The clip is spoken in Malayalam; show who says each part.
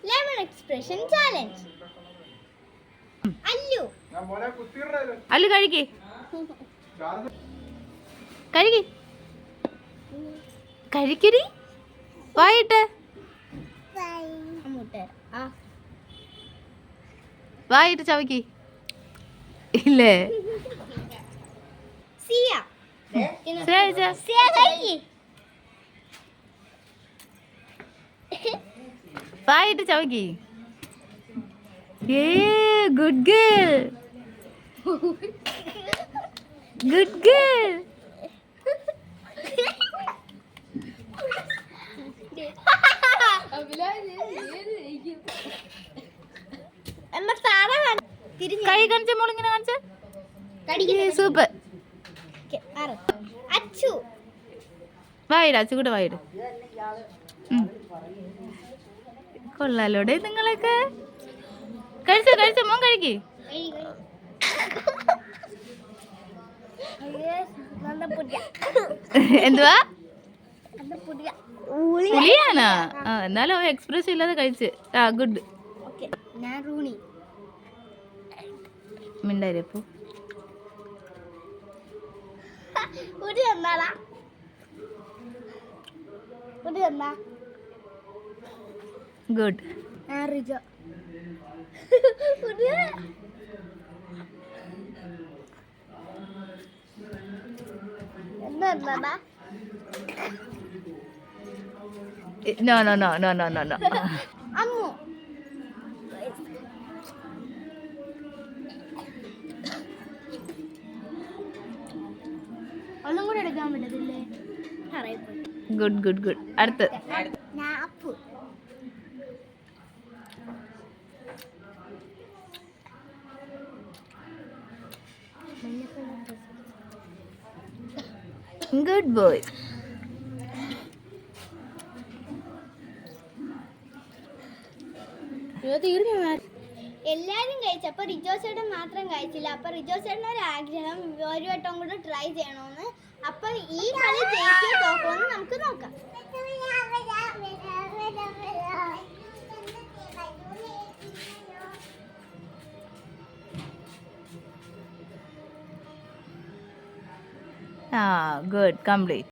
Speaker 1: Lemon expression challenge. Allu
Speaker 2: Allu കഴിക്ക് കഴിക്ക് കഴിക്കരി വായിട്ട് വായിട്ട് ചവയ്ക്ക് ഇല്ലേ
Speaker 1: സിയ
Speaker 2: സിയ
Speaker 1: കഴിക്ക്.
Speaker 2: വായിട്ട് ചവയ്ക്ക് ഗുഡ് ഗേൾ ഗുഡ് ഗേൾ
Speaker 1: എന്നാ സാറാ
Speaker 2: കൈ കാണിച്ച മോളിങ്ങനെ കാണിച്ച സൂപ്പർ
Speaker 1: അച്ചു
Speaker 2: വായിട അച്ചു കൂടെ വായിട് കൊള്ളാലോടെ നിങ്ങളൊക്കെ കഴിച്ചോ കഴിച്ചോ മോൻ കഴിക്ക് എന്തുവാ പുളിയാണോ എന്നാലും അവൻ എക്സ്പ്രസ് ഇല്ലാതെ കഴിച്ച് ഗുഡ്
Speaker 1: ഞാൻ റൂണി
Speaker 2: മിണ്ടായിരപ്പോ
Speaker 1: ഒരു എന്നാടാ ഒരു എന്നാ
Speaker 2: ഗുഡ്
Speaker 1: ഞാൻ റിജോ എന്താ
Speaker 2: no no no no no no no
Speaker 1: Ammu ഒന്നും കൂടെ എടുക്കാൻ പറ്റത്തില്ലേ?
Speaker 2: ഗുഡ് ഗുഡ് ഗുഡ് അടുത്ത്
Speaker 1: ഞാൻ അപ്പു
Speaker 2: ഗുഡ് ബോയ്
Speaker 1: എല്ലാരും കഴിച്ചു. അപ്പൊ റിജോ ചേട്ടൻ മാത്രം കഴിച്ചില്ല. അപ്പൊ റിജോ ചേട്ടൻ ഒരു ആഗ്രഹം ഒരു വട്ടം കൂടെ ട്രൈ ചെയ്യണമെന്ന്. അപ്പൊ ഈ കളി ജയിക്കോ തോക്കുമെന്ന് നമുക്ക് നോക്കാം.
Speaker 2: good complete